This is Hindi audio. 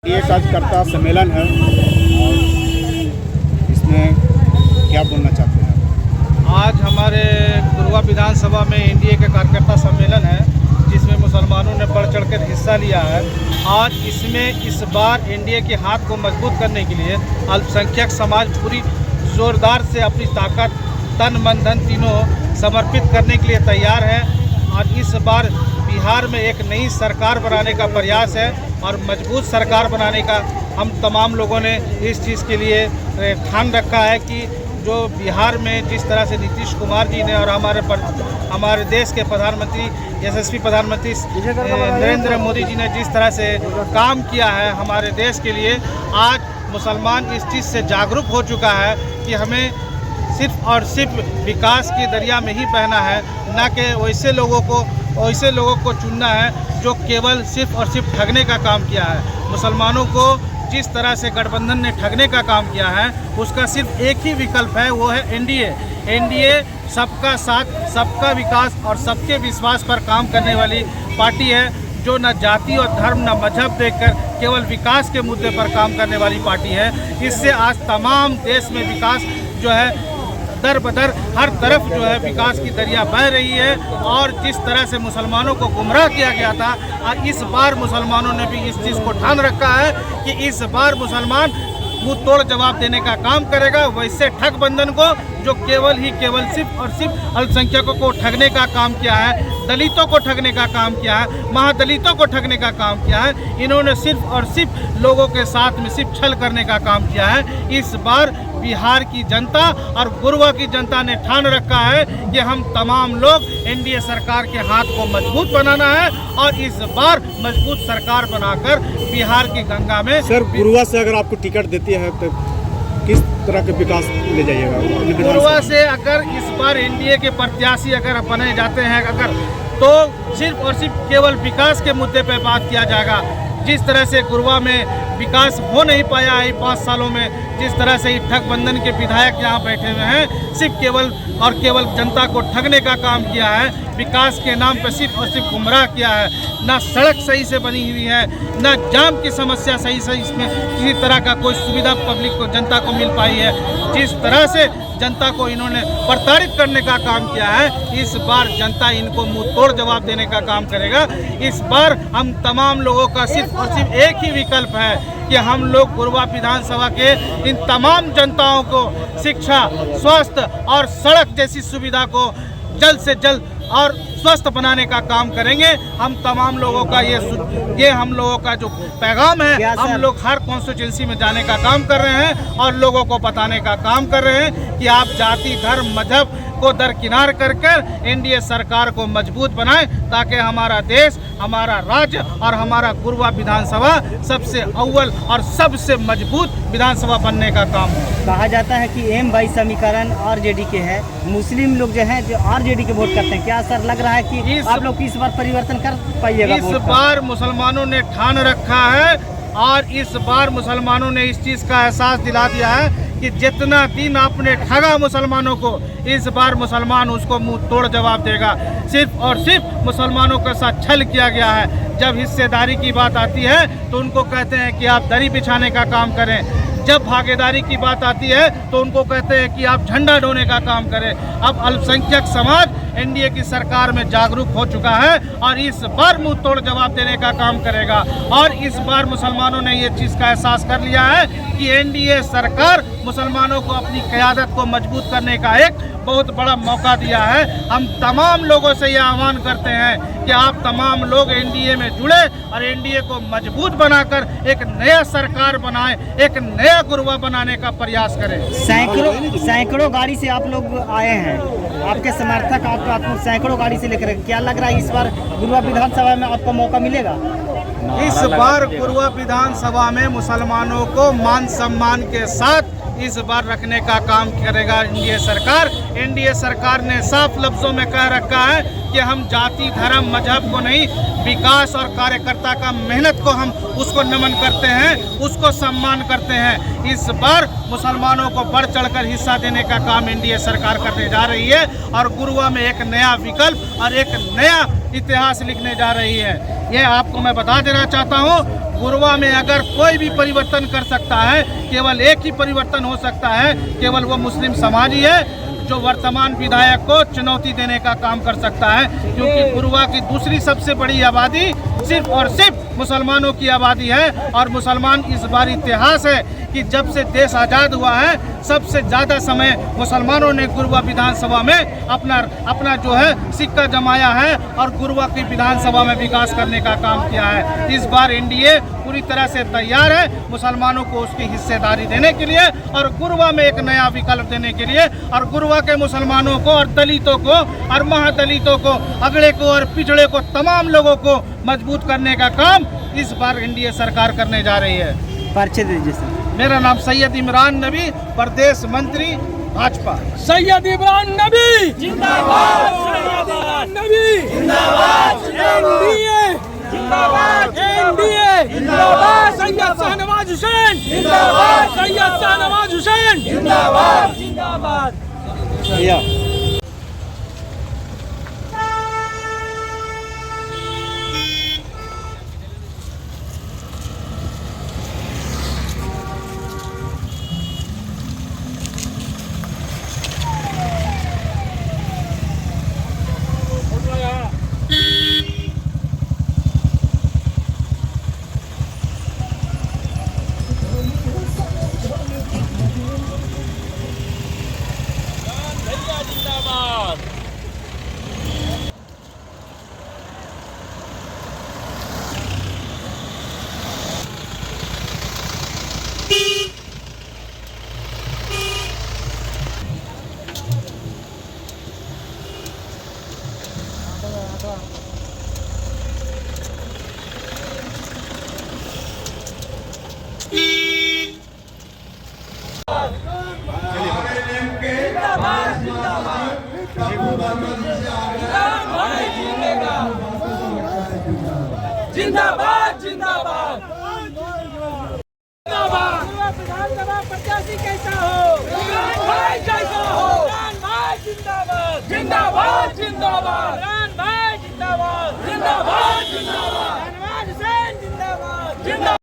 ये कार्यकर्ता सम्मेलन है और इसमें क्या बोलना चाहते हैं? आज हमारे गुरुआ विधानसभा में एनडीए का कार्यकर्ता सम्मेलन है, जिसमें मुसलमानों ने बढ़ चढ़कर हिस्सा लिया है। आज इसमें इस बार एनडीए के हाथ को मजबूत करने के लिए अल्पसंख्यक समाज पूरी जोरदार से अपनी ताकत, तन मन धन तीनों समर्पित करने के लिए तैयार है। और इस बार बिहार में एक नई सरकार बनाने का प्रयास है और मजबूत सरकार बनाने का हम तमाम लोगों ने इस चीज़ के लिए ठान रखा है कि जो बिहार में जिस तरह से नीतीश कुमार जी ने और हमारे देश के प्रधानमंत्री यशस्वी प्रधानमंत्री नरेंद्र मोदी जी ने जिस तरह से काम किया है हमारे देश के लिए, आज मुसलमान इस चीज़ से जागरूक हो चुका है कि हमें सिर्फ और सिर्फ विकास की दरिया में ही बहना है, ना कि वैसे लोगों को चुनना है जो केवल सिर्फ और सिर्फ ठगने का काम किया है। मुसलमानों को जिस तरह से गठबंधन ने ठगने का काम किया है, उसका सिर्फ एक ही विकल्प है, वो है एनडीए। एनडीए सबका साथ, सबका विकास और सबके विश्वास पर काम करने वाली पार्टी है, जो न जाति और धर्म न मजहब देखकर केवल विकास के मुद्दे पर काम करने वाली पार्टी है। इससे आज तमाम देश में विकास जो है दर बदर हर तरफ जो है विकास की दरिया बह रही है। और जिस तरह से मुसलमानों को गुमराह किया गया था, और इस बार मुसलमानों ने भी इस चीज़ को ठान रखा है कि इस बार मुसलमान मुंह तोड़ जवाब देने का काम करेगा वैसे ठगबंधन को, जो केवल सिर्फ और सिर्फ अल्पसंख्यकों को ठगने का काम किया है, दलितों को ठगने का काम किया है, महादलितों को ठगने का काम किया है। इन्होंने सिर्फ और सिर्फ लोगों के साथ में सिर्फ छल करने का काम किया है। इस बार बिहार की जनता और गुरुआ की जनता ने ठान रखा है कि हम तमाम लोग एनडीए सरकार के हाथ को मजबूत बनाना है और इस बार मजबूत सरकार बनाकर बिहार की गंगा में। सर, गुरुआ से अगर आपको टिकट देती है तो किस तरह के विकास ले जाइएगा? गुरुआ से अगर इस बार एनडीए के प्रत्याशी अगर बने जाते हैं तो सिर्फ और सिर्फ केवल विकास के मुद्दे पर बात किया जाएगा। जिस तरह से गुरुआ में विकास हो नहीं पाया है 5 सालों में, जिस तरह से ठगबंधन के विधायक यहाँ बैठे हुए हैं, सिर्फ केवल जनता को ठगने का काम किया है, विकास के नाम पर सिर्फ और सिर्फ गुमराह किया है। ना सड़क सही से बनी हुई है, ना जाम की समस्या सही से इसमें किसी तरह का कोई सुविधा पब्लिक को, जनता को मिल पाई है। जिस तरह से जनता को इन्होंने प्रताड़ित करने का काम किया है, इस बार जनता इनको मुंह तोड़ जवाब देने का काम करेगा। इस बार हम तमाम लोगों का सिर्फ और सिर्फ एक ही विकल्प है कि हम लोग गुरुआ विधानसभा के इन तमाम जनताओं को शिक्षा, स्वास्थ्य और सड़क जैसी सुविधा को जल्द से जल्द और स्वस्थ बनाने का काम करेंगे। हम तमाम लोगों का ये हम लोगों का जो पैगाम है, हम लोग हर कॉन्स्टिट्यूंसी में जाने का काम कर रहे हैं और लोगों को बताने का काम कर रहे हैं कि आप जाति, धर्म, मजहब को दरकिनार कर एनडीए सरकार को मजबूत बनाएं, ताकि हमारा देश, हमारा राज्य और हमारा गुरुआ विधानसभा सबसे अव्वल और सबसे मजबूत विधानसभा बनने का काम हो। कहा जाता है कि एम बाई समीकरण आरजेडी के है, मुस्लिम लोग जो हैं जो आरजेडी के वोट करते हैं, क्या सर लग रहा है कि आप लोग इस बार परिवर्तन कर पाइएगा? इस बार मुसलमानों ने ठान रखा है और इस बार मुसलमानों ने इस चीज़ का एहसास दिला दिया है कि जितना दिन आपने ठगा मुसलमानों को, इस बार मुसलमान उसको मुंह तोड़ जवाब देगा। सिर्फ और सिर्फ मुसलमानों के साथ छल किया गया है। जब हिस्सेदारी की बात आती है तो उनको कहते हैं कि आप दरी बिछाने का काम करें, जब भागीदारी की बात आती है तो उनको कहते हैं कि आप झंडा ढोने का काम करें। अब अल्पसंख्यक समाज एनडीए की सरकार में जागरूक हो चुका है और इस बार मुंह तोड़ जवाब देने का काम करेगा। और इस बार मुसलमानों ने ये चीज़ का एहसास कर लिया है कि एनडीए सरकार मुसलमानों को अपनी क़यादत को मजबूत करने का एक बहुत बड़ा मौका दिया है। हम तमाम लोगों से यह आह्वान करते हैं कि आप तमाम लोग एनडीए में जुड़े और एनडीए को मजबूत बनाकर एक नया सरकार बनाएं, एक नया गुरुआ बनाने का प्रयास करें। सैकड़ों गाड़ी से आप लोग आए हैं, आपके समर्थक आपको सैकड़ों गाड़ी से लेकर, क्या लग रहा है इस बार गुरुआ विधानसभा में आपको मौका मिलेगा? इस बार गुरुआ विधानसभा में मुसलमानों को मान सम्मान के साथ इस बार रखने का काम करेगा एनडीए सरकार। एनडीए सरकार ने साफ लफ्जों में कह रखा है कि हम जाति धर्म मजहब को नहीं, विकास और कार्यकर्ता का मेहनत को हम उसको नमन करते हैं, उसको सम्मान करते हैं। इस बार मुसलमानों को बढ़ चढ़कर हिस्सा देने का काम एनडीए सरकार करने जा रही है और गुरुआ में एक नया विकल्प और एक नया इतिहास लिखने जा रही है। ये आपको मैं बता देना चाहता हूँ, गुरुआ में अगर कोई भी परिवर्तन कर सकता है, केवल एक ही परिवर्तन हो सकता है, केवल वो मुस्लिम समाज ही है जो वर्तमान विधायक को चुनौती देने का काम कर सकता है, क्योंकि गुरुआ की दूसरी सबसे बड़ी आबादी सिर्फ और सिर्फ मुसलमानों की आबादी है। और मुसलमान इस बार इतिहास है कि जब से देश आज़ाद हुआ है सबसे ज़्यादा समय मुसलमानों ने गुरुआ विधानसभा में अपना जो है सिक्का जमाया है और गुरुआ की विधानसभा में विकास करने का काम किया है। इस बार एनडीए पूरी तरह से तैयार है मुसलमानों को उसकी हिस्सेदारी देने के लिए और गुरुआ में एक नया विकल्प देने के लिए, और गुरुआ के मुसलमानों को और दलितों को और महादलितों को, अगड़े को और पिछड़े को, तमाम लोगों को मजबूत करने का काम इस बार एनडीए सरकार करने जा रही है। परिचय दीजिए सर। मेरा नाम सैयद इमरान नबी, प्रदेश मंत्री भाजपा। सैयद इमरान नबी जिंदाबाद, सैयद इमरान नबी जिंदाबाद, एनडीए जिंदाबाद, एनडीए जिंदाबाद, सैयद शाहनवाज हुसैन जिंदाबाद, सैयद शाहनवाज हुसैन जिंदाबाद, जिंदाबाद। भैया जिंदाबाद, जिंदाबाद, जिंदाबाद। विधानसभा प्रत्याशी कैसा हो, इमरान भाई कैसा हो, इमरान भाई जिंदाबाद, जिंदाबाद, जिंदाबाद, इमरान भाई जिंदाबाद, जिंदाबाद, जिंदाबाद।